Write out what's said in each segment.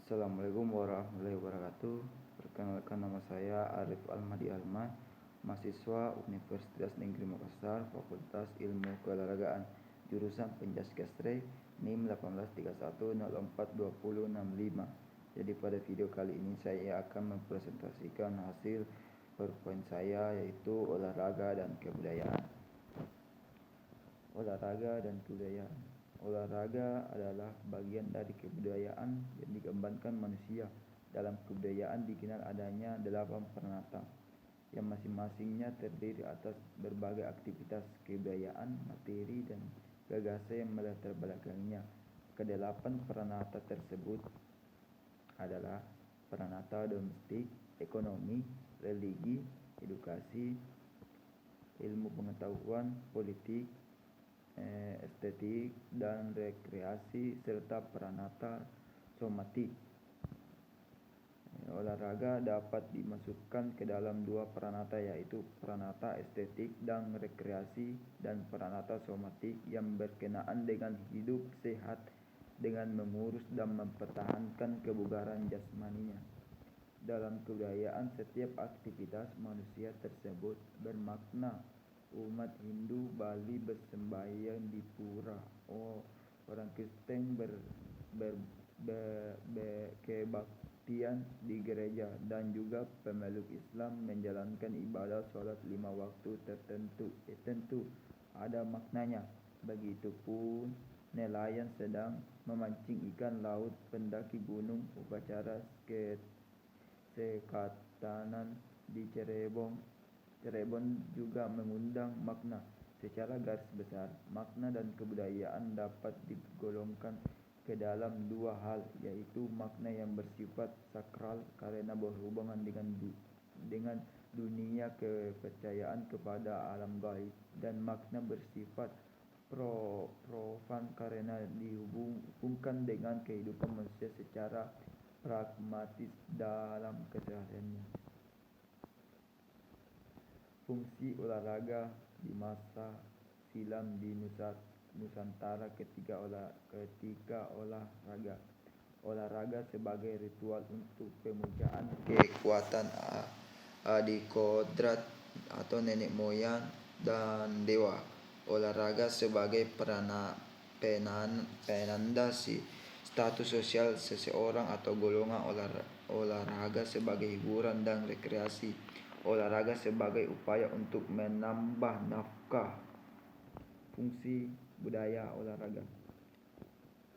Assalamualaikum warahmatullahi wabarakatuh. Perkenalkan, nama saya Arif Almadi Alma, mahasiswa Universitas Negeri Makassar, Fakultas Ilmu Keolahragaan, jurusan Pencaskestre, NIM 1831042065. Jadi pada video kali ini saya akan mempresentasikan hasil PowerPoint saya, yaitu olahraga dan kebudayaan. Olahraga dan kebudayaan. Olahraga adalah bagian dari kebudayaan yang dikembangkan manusia. Dalam kebudayaan dikenal adanya 8 peranata, yang masing-masingnya terdiri atas berbagai aktivitas kebudayaan, materi, dan gagasan yang melatar belakanginya. Kedelapan peranata tersebut adalah peranata domestik, ekonomi, religi, edukasi, ilmu pengetahuan, politik, estetik, dan rekreasi, serta peranata somatik. Olahraga dapat dimasukkan ke dalam 2 peranata, yaitu peranata estetik dan rekreasi, dan peranata somatik yang berkenaan dengan hidup sehat dengan mengurus dan mempertahankan kebugaran jasmaninya. Dalam kebudayaan, setiap aktivitas manusia tersebut bermakna. Umat Hindu Bali bersembahyang di pura, orang Kristen kebaktian di gereja, dan juga pemeluk Islam menjalankan ibadah sholat 5 waktu tertentu. Tentu ada maknanya. Begitupun nelayan sedang memancing ikan laut, pendaki gunung, upacara sekatanan di Cirebon juga mengundang makna. Secara garis besar, makna dan kebudayaan dapat digolongkan ke dalam 2 hal, yaitu makna yang bersifat sakral karena berhubungan dengan dunia kepercayaan kepada alam gaib, dan makna bersifat profan karena dihubungkan dengan kehidupan manusia secara pragmatis dalam kesehariannya. Fungsi olahraga di masa silam di Nusantara ketika olahraga. Olahraga sebagai ritual untuk pemujaan kekuatan adikodrat atau nenek moyang dan dewa. Olahraga sebagai penanda status sosial seseorang atau golongan. Olahraga sebagai hiburan dan rekreasi. Olahraga sebagai upaya untuk menambah nafkah. Fungsi budaya olahraga.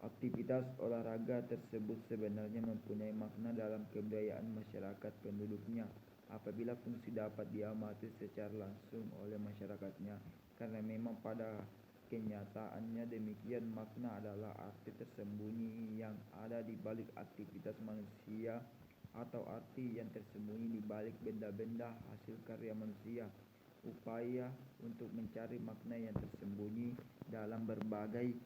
Aktivitas olahraga tersebut sebenarnya mempunyai makna dalam kebudayaan masyarakat penduduknya, apabila fungsi dapat diamati secara langsung oleh masyarakatnya, karena memang pada kenyataannya demikian. Makna adalah arti tersembunyi yang ada di balik aktivitas manusia, atau arti yang tersembunyi di balik benda-benda hasil karya manusia. Upaya untuk mencari makna yang tersembunyi dalam berbagai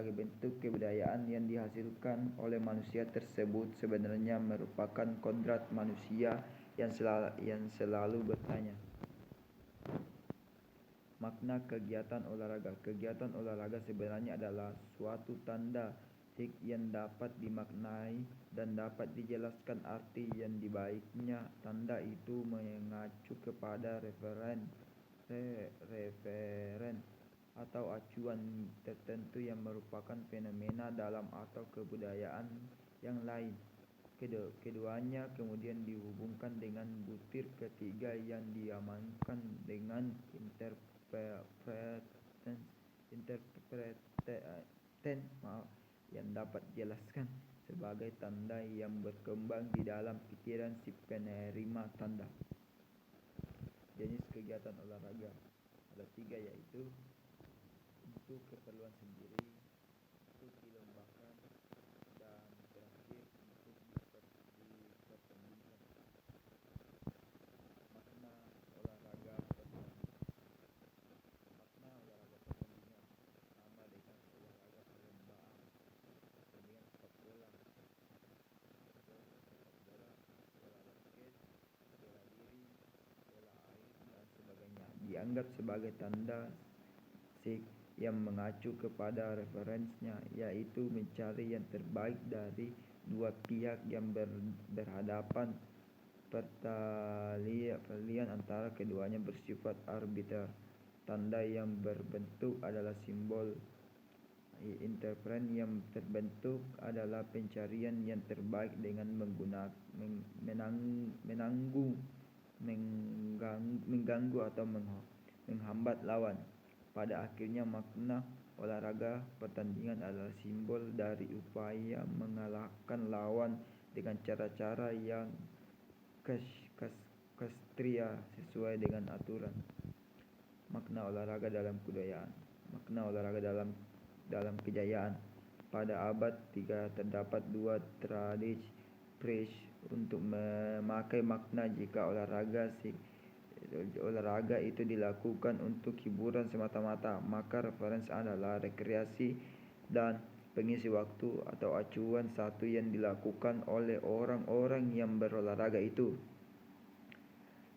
bentuk kebudayaan yang dihasilkan oleh manusia tersebut sebenarnya merupakan kodrat manusia yang selalu bertanya. Makna kegiatan olahraga. Kegiatan olahraga sebenarnya adalah suatu tanda yang dapat dimaknai dan dapat dijelaskan arti yang dibaliknya. Tanda itu mengacu kepada referen atau acuan tertentu yang merupakan fenomena dalam atau kebudayaan yang lain. Keduanya kemudian dihubungkan dengan butir ketiga yang diamankan dengan yang dapat dijelaskan sebagai tanda yang berkembang di dalam pikiran si penerima tanda. Jenis kegiatan olahraga ada 3, yaitu untuk keperluan sendiri, untuk dilombakan, dan terakhir untuk dipertandingkan. Makna olahraga pertandingan. Makna olahraga pertandingan sama dengan olahraga perlombaan. Pertandingan sepak bola, bola basket, bela diri, bola air, dan sebagainya dianggap sebagai tanda yang mengacu kepada referensinya, yaitu mencari yang terbaik dari dua pihak yang berhadapan. Peralihan antara keduanya bersifat arbiter. Tanda yang berbentuk adalah simbol. Interpret yang terbentuk adalah pencarian yang terbaik dengan mengganggu atau menghambat lawan. Pada akhirnya, makna olahraga pertandingan adalah simbol dari upaya mengalahkan lawan dengan cara-cara yang kesatria sesuai dengan aturan. Makna olahraga dalam kebudayaan. Makna olahraga dalam kejayaan. Pada abad 3 terdapat dua tradisi preach untuk memakai makna jika olahraga itu dilakukan untuk hiburan semata-mata, maka referensi adalah rekreasi dan pengisi waktu atau acuan satu yang dilakukan oleh orang-orang yang berolahraga itu.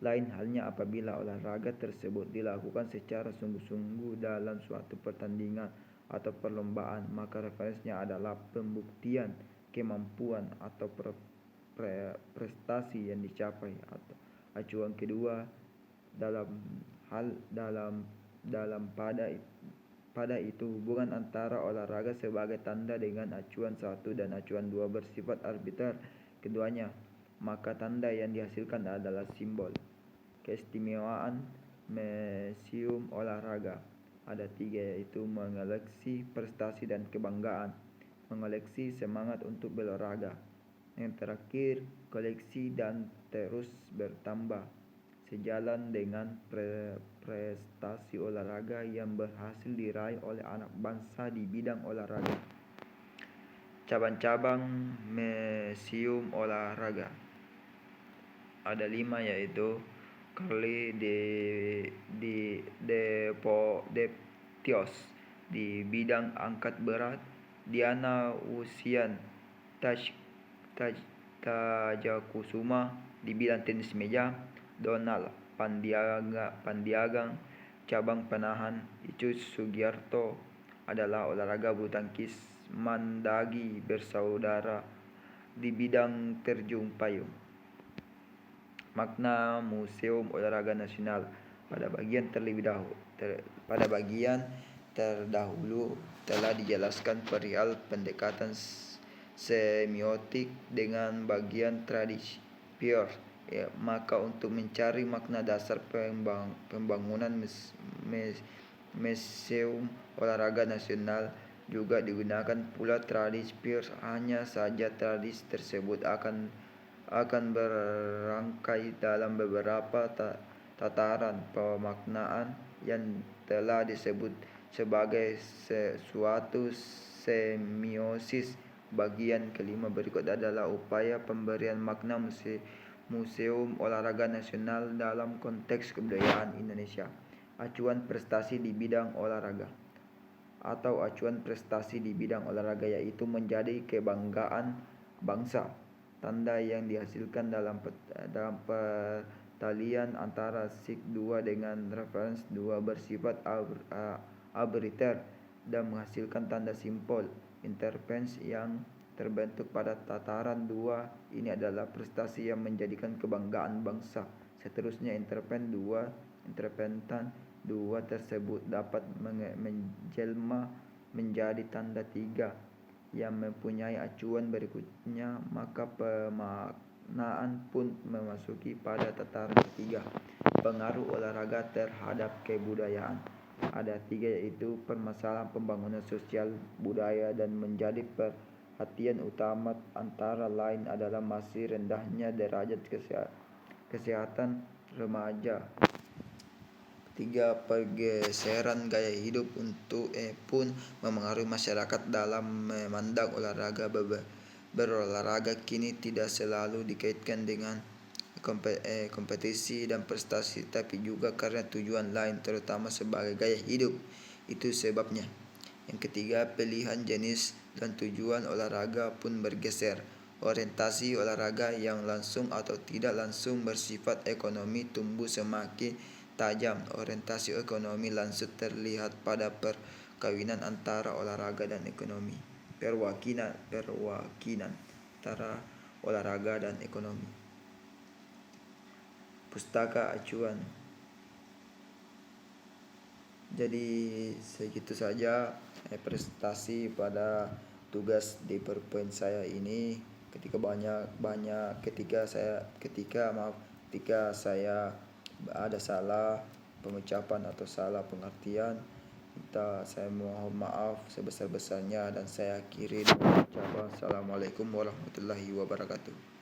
Lain halnya apabila olahraga tersebut dilakukan secara sungguh-sungguh dalam suatu pertandingan atau perlombaan, maka referensinya adalah pembuktian kemampuan atau prestasi yang dicapai. Atau acuan kedua pada itu hubungan antara olahraga sebagai tanda dengan acuan 1 dan acuan 2 bersifat arbiter keduanya, maka tanda yang dihasilkan adalah simbol. Keistimewaan museum olahraga ada 3, yaitu mengoleksi prestasi dan kebanggaan, mengoleksi semangat untuk berolahraga, yang terakhir koleksi dan terus bertambah sejalan dengan prestasi olahraga yang berhasil diraih oleh anak bangsa di bidang olahraga. Cabang-cabang museum olahraga ada 5, yaitu Carle de Deportivos di bidang angkat berat, Diana Ocean Tajakusuma di bidang tenis meja, Donald Pandiagang cabang panahan, Icus Sugiarto adalah olahraga bulu tangkis, Mandagi bersaudara di bidang terjun payung. Makna Museum Olahraga Nasional pada bagian terdahulu telah dijelaskan perihal pendekatan semiotik dengan bagian tradisi pure. Maka untuk mencari makna dasar pembangunan Museum Olahraga Nasional juga digunakan pula tradisi pure. Hanya saja tradisi tersebut akan berangkai dalam beberapa tataran pemaknaan yang telah disebut sebagai suatu semiosis. Bagian kelima berikut adalah upaya pemberian makna Museum Olahraga Nasional dalam konteks kebudayaan Indonesia. Acuan prestasi di bidang olahraga atau acuan prestasi di bidang olahraga, yaitu menjadi kebanggaan bangsa. Tanda yang dihasilkan dalam peralihan antara SIG 2 dengan reference 2 bersifat arbiter dan menghasilkan tanda simbol. Interference yang terbentuk pada tataran 2 ini adalah prestasi yang menjadikan kebanggaan bangsa. Seterusnya interference 2 tersebut dapat menjelma menjadi tanda 3 yang mempunyai acuan berikutnya, maka pemaknaan pun memasuki pada tataran ketiga. Pengaruh olahraga terhadap kebudayaan ada 3, yaitu permasalahan pembangunan sosial budaya, dan menjadi perhatian utama antara lain adalah masih rendahnya derajat kesehatan remaja. 3. Pergeseran gaya hidup pun memengaruhi masyarakat dalam memandang olahraga. Berolahraga kini tidak selalu dikaitkan dengan kompetisi dan prestasi, tapi juga karena tujuan lain, terutama sebagai gaya hidup. Itu sebabnya. Yang ketiga, pilihan jenis dan tujuan olahraga pun bergeser. Orientasi olahraga yang langsung atau tidak langsung bersifat ekonomi tumbuh semakin tajam. Orientasi ekonomi langsung terlihat pada kawinan antara olahraga dan ekonomi. Perwakinan antara olahraga dan ekonomi. Pustaka acuan. Jadi segitu saja presentasi pada tugas di PowerPoint saya ini. Ketika saya ada salah pengucapan atau salah pengertian, saya mohon maaf sebesar-besarnya, dan saya akhiri dengan ucapan Assalamualaikum warahmatullahi wabarakatuh.